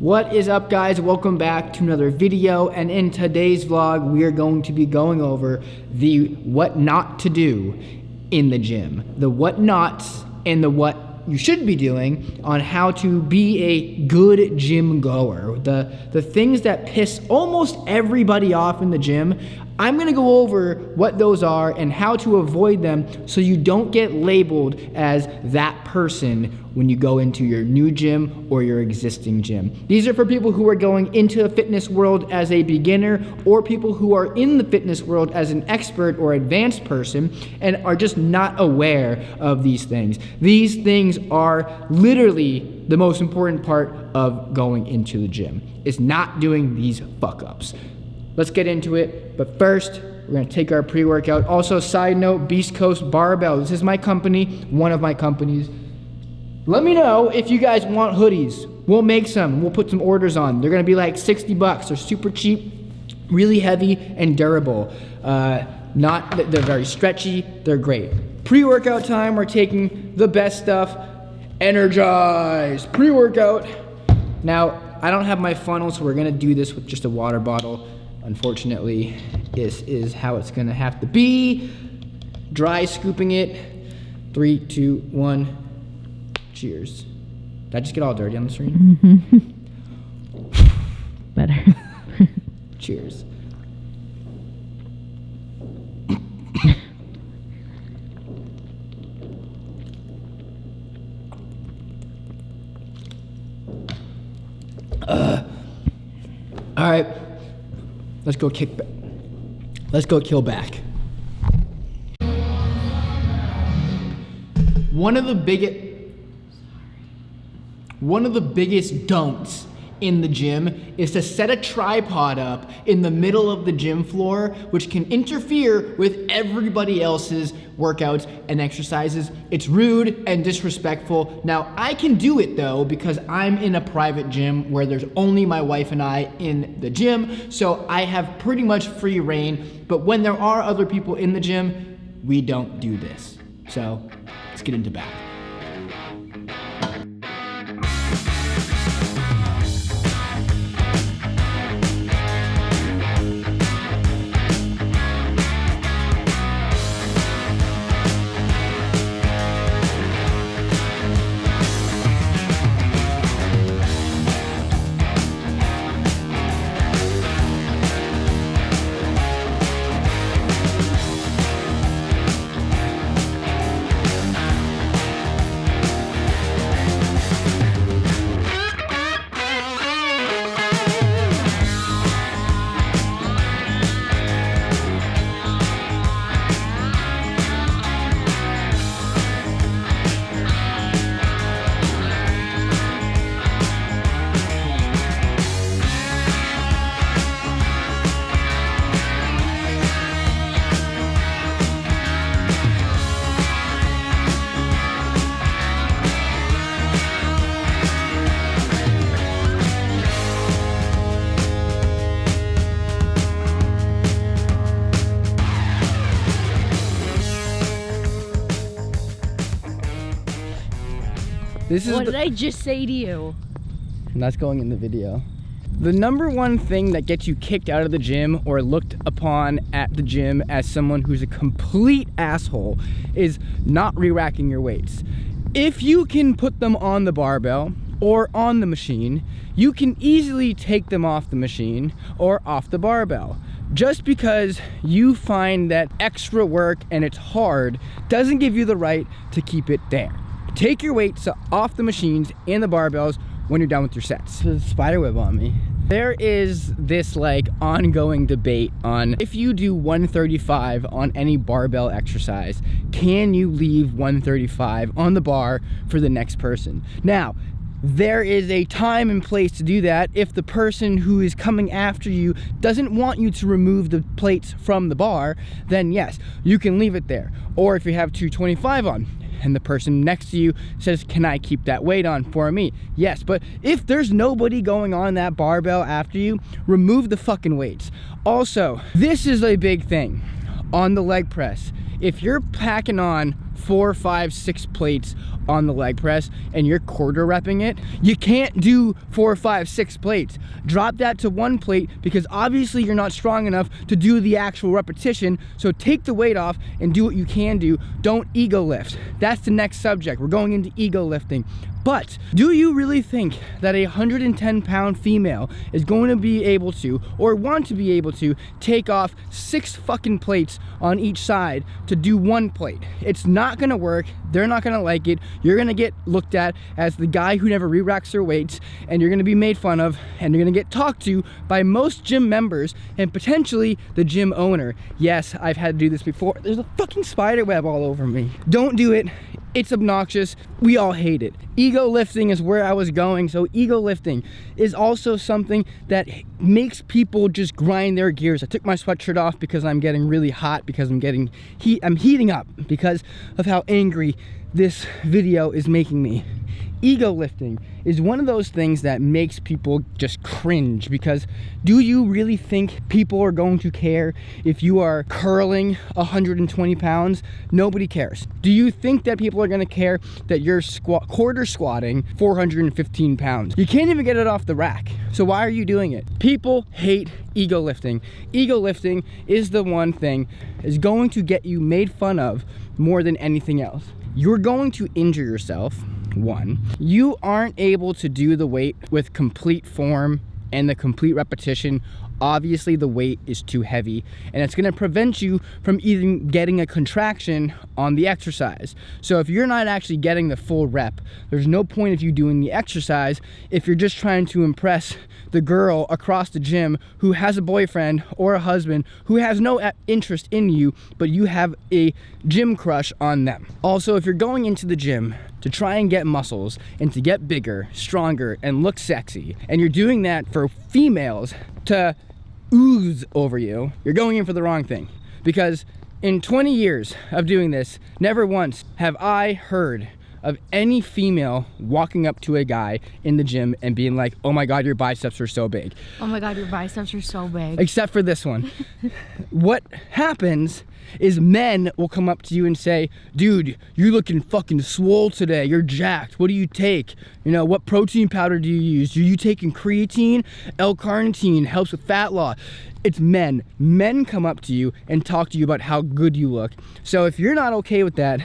What is up, guys? Welcome back to another video, and in today's vlog we are going to be going over the what not to do in the gym, the what nots and the what you should be doing on how to be a good gym goer, the things that piss almost everybody off in the gym. I'm gonna go over what those are and how to avoid them so you don't get labeled as that person when you go into your new gym or your existing gym. These are for people who are going into the fitness world as a beginner, or people who are in the fitness world as an expert or advanced person and are just not aware of these things. These things are literally the most important part of going into the gym. It's not doing these fuck ups. Let's get into it, but first, we're gonna take our pre-workout. Also, side note, Beast Coast Barbell. This is my company, one of my companies. Let me know if you guys want hoodies. We'll make some, we'll put some orders on. They're gonna be like 60 bucks. They're super cheap, really heavy and durable. They're very stretchy, they're great. Pre-workout time, we're taking the best stuff. Energize, pre-workout. Now, I don't have my funnel, so we're gonna do this with just a water bottle. Unfortunately, this is how it's gonna have to be. Dry scooping it. 3, 2, 1. Cheers. Did I just get all dirty on the screen? Mm-hmm. Better. Cheers. All right. Let's go kick back. Let's go kill back. One of the biggest don'ts in the gym is to set a tripod up in the middle of the gym floor, which can interfere with everybody else's workouts and exercises. It's rude and disrespectful. Now, I can do it though, because I'm in a private gym where there's only my wife and I in the gym, so I have pretty much free reign. But when there are other people in the gym, we don't do this. So let's get into back. What did I just say to you? And that's going in the video. The number one thing that gets you kicked out of the gym or looked upon at the gym as someone who's a complete asshole is not re-racking your weights. If you can put them on the barbell or on the machine, you can easily take them off the machine or off the barbell. Just because you find that extra work and it's hard doesn't give you the right to keep it there. Take your weights off the machines and the barbells when you're done with your sets. There's a spider web on me. There is this like ongoing debate on if you do 135 on any barbell exercise, can you leave 135 on the bar for the next person? Now, there is a time and place to do that. If the person who is coming after you doesn't want you to remove the plates from the bar, then yes, you can leave it there. Or if you have 225 on, and the person next to you says, can I keep that weight on for me? Yes, but if there's nobody going on that barbell after you, remove the fucking weights. Also, this is a big thing on the leg press. If you're packing on 4, 5, 6 plates on the leg press and you're quarter repping it, you can't do 4, 5, 6 plates. Drop that to 1 plate, because obviously you're not strong enough to do the actual repetition. So take the weight off and do what you can do. Don't ego lift. That's the next subject. We're going into ego lifting. But do you really think that a 110-pound female is going to be able to, or want to be able to, take off 6 fucking plates on each side to do 1 plate? It's not gonna work. They're not gonna like it. You're gonna get looked at as the guy who never re-racks their weights, and you're gonna be made fun of, and you're gonna get talked to by most gym members and potentially the gym owner. Yes, I've had to do this before. There's a fucking spider web all over me. Don't do it. It's obnoxious. We all hate it. Ego lifting is where I was going. So ego lifting is also something that makes people just grind their gears. I took my sweatshirt off because I'm getting really hot, because I'm heating up because of how angry this video is making me. Ego lifting is one of those things that makes people just cringe, because do you really think people are going to care if you are curling 120 pounds? Nobody cares. Do you think that people are going to care that you're quarter squatting 415 pounds? You can't even get it off the rack. So why are you doing it? People hate ego lifting. Ego lifting is the one thing is going to get you made fun of more than anything else. You're going to injure yourself. 1, you aren't able to do the weight with complete form and the complete repetition. Obviously the weight is too heavy, and it's going to prevent you from even getting a contraction on the exercise. So if you're not actually getting the full rep, there's no point of you doing the exercise if you're just trying to impress the girl across the gym who has a boyfriend or a husband who has no interest in you, but you have a gym crush on them. Also, if you're going into the gym to try and get muscles and to get bigger, stronger, and look sexy, and you're doing that for females to ooze over you, you're going in for the wrong thing. Because in 20 years of doing this, never once have I heard of any female walking up to a guy in the gym and being like, oh my God, your biceps are so big. Oh my God, your biceps are so big. Except for this one. What happens is men will come up to you and say, dude, you're looking fucking swole today. You're jacked. What do you take? You know, what protein powder do you use? Are you taking creatine? L-carnitine helps with fat loss. It's men. Men come up to you and talk to you about how good you look. So if you're not okay with that,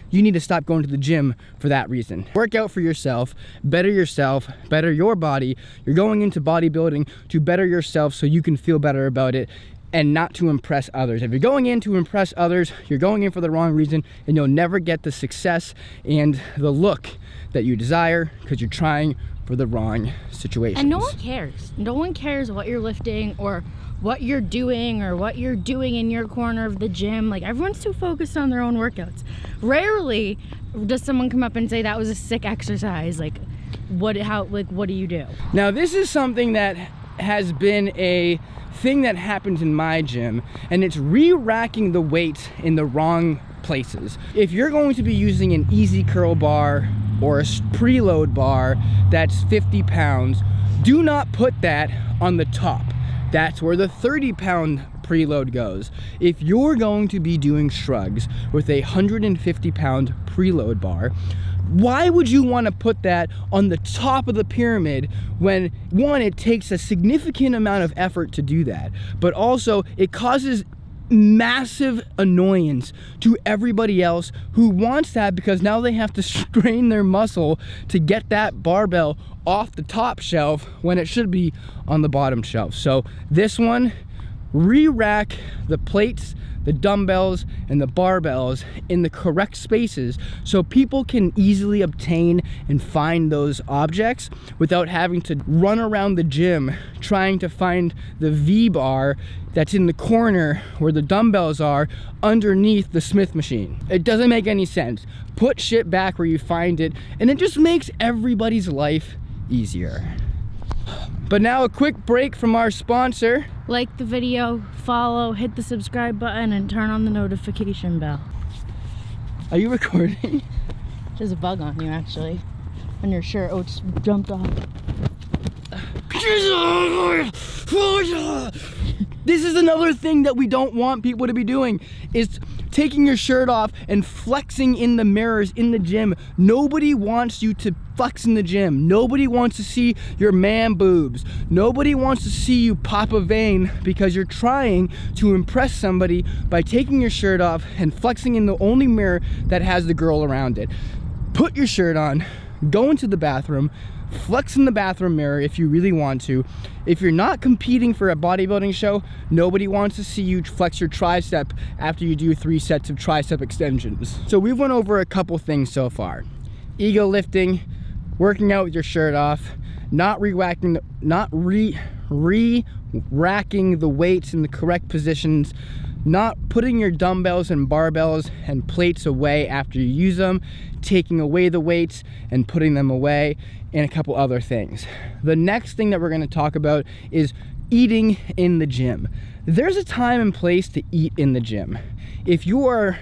you need to stop going to the gym for that reason. Work out for yourself, better your body. You're going into bodybuilding to better yourself so you can feel better about it, and not to impress others. If you're going in to impress others, you're going in for the wrong reason, and you'll never get the success and the look that you desire, because you're trying for the wrong situations. And no one cares. No one cares what you're lifting or what you're doing or what you're doing in your corner of the gym. Like, everyone's too focused on their own workouts. Rarely does someone come up and say that was a sick exercise. Like, what do you do? Now, this is something that has been a thing that happens in my gym, and it's re-racking the weights in the wrong places. If you're going to be using an easy curl bar or a preload bar that's 50 pounds, do not put that on the top. That's where the 30-pound preload goes. If you're going to be doing shrugs with a 150-pound preload bar, why would you want to put that on the top of the pyramid when, one, it takes a significant amount of effort to do that, but also it causes massive annoyance to everybody else who wants that, because now they have to strain their muscle to get that barbell off the top shelf when it should be on the bottom shelf. So this one, re-rack the plates, the dumbbells, and the barbells in the correct spaces so people can easily obtain and find those objects without having to run around the gym trying to find the V-bar that's in the corner where the dumbbells are underneath the Smith machine. It doesn't make any sense. Put shit back where you find it, and it just makes everybody's life easier. But now a quick break from our sponsor. Like the video, follow, hit the subscribe button, and turn on the notification bell. Are you recording? There's a bug on you, actually. On your shirt. Oh, it just jumped off. This is another thing that we don't want people to be doing, is taking your shirt off and flexing in the mirrors in the gym. Nobody wants you to flex in the gym. Nobody wants to see your man boobs. Nobody wants to see you pop a vein because you're trying to impress somebody by taking your shirt off and flexing in the only mirror that has the girl around it. Put your shirt on, go into the bathroom, flex in the bathroom mirror if you really want to. If you're not competing for a bodybuilding show, nobody wants to see you flex your tricep after you do 3 sets of tricep extensions. So we've went over a couple things so far. Ego lifting, working out with your shirt off, not re-racking the weights in the correct positions, not putting your dumbbells and barbells and plates away after you use them, taking away the weights and putting them away, and a couple other things. The next thing that we're going to talk about is eating in the gym. There's a time and place to eat in the gym. If you are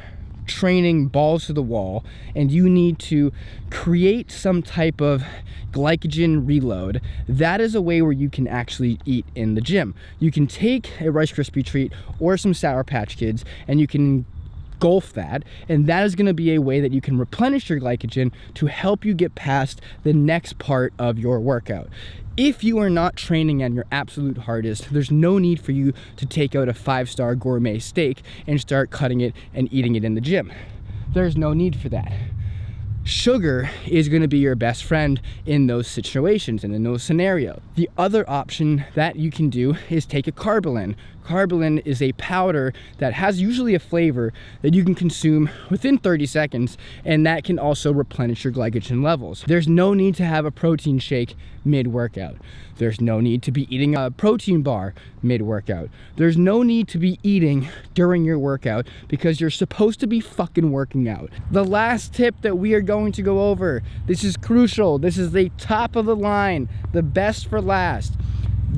training balls to the wall and you need to create some type of glycogen reload, that is a way where you can actually eat in the gym. You can take a Rice Krispie treat or some Sour Patch Kids and you can engulf that, and that is going to be a way that you can replenish your glycogen to help you get past the next part of your workout. If you are not training at your absolute hardest, there's no need for you to take out a 5-star gourmet steak and start cutting it and eating it in the gym. There's no need for that. Sugar is going to be your best friend in those situations and in those scenarios. The other option that you can do is take a Carbolin. Carbolin is a powder that has usually a flavor that you can consume within 30 seconds, and that can also replenish your glycogen levels. There's no need to have a protein shake mid-workout. There's no need to be eating a protein bar mid-workout. There's no need to be eating during your workout because you're supposed to be fucking working out. The last tip that we are going to go over, this is crucial. This is the top of the line, the best for last.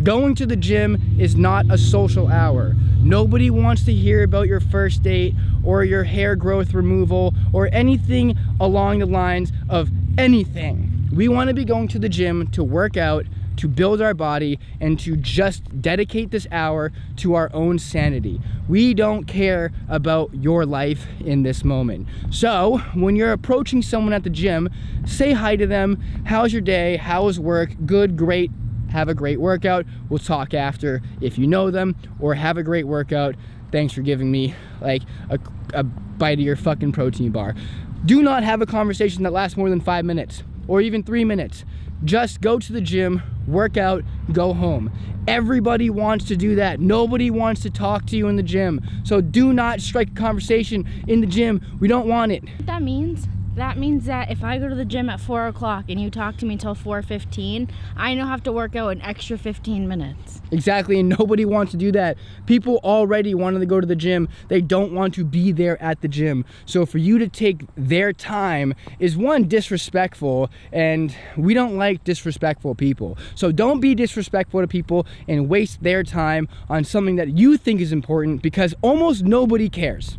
Going to the gym is not a social hour. Nobody wants to hear about your first date or your hair growth removal or anything along the lines of anything. We want to be going to the gym to work out, to build our body, and to just dedicate this hour to our own sanity. We don't care about your life in this moment. So when you're approaching someone at the gym, say hi to them. How's your day? How was work? Good, great. Have a great workout. We'll talk after if you know them, or have a great workout. Thanks for giving me like a bite of your fucking protein bar. Do not have a conversation that lasts more than 5 minutes or even 3 minutes. Just go to the gym, work out, go home. Everybody wants to do that. Nobody wants to talk to you in the gym. So do not strike a conversation in the gym. We don't want it. What that means? That means that if I go to the gym at 4 o'clock and you talk to me until 4:15, I now have to work out an extra 15 minutes. Exactly, and nobody wants to do that. People already wanted to go to the gym. They don't want to be there at the gym. So for you to take their time is, one, disrespectful, and we don't like disrespectful people. So don't be disrespectful to people and waste their time on something that you think is important, because almost nobody cares.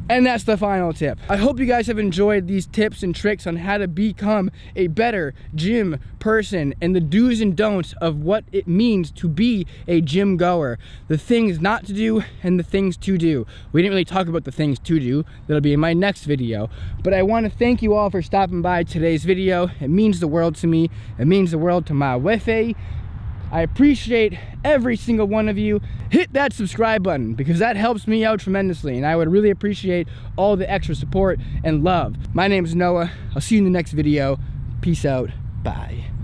And that's the final tip. I hope you guys have enjoyed these tips and tricks on how to become a better gym person and the do's and don'ts of what it means to be a gym goer. The things not to do and the things to do. We didn't really talk about the things to do. That'll be in my next video. But I want to thank you all for stopping by today's video. It means the world to me. It means the world to my wife. I appreciate every single one of you. Hit that subscribe button because that helps me out tremendously, and I would really appreciate all the extra support and love. My name is Noah. I'll see you in the next video. Peace out. Bye.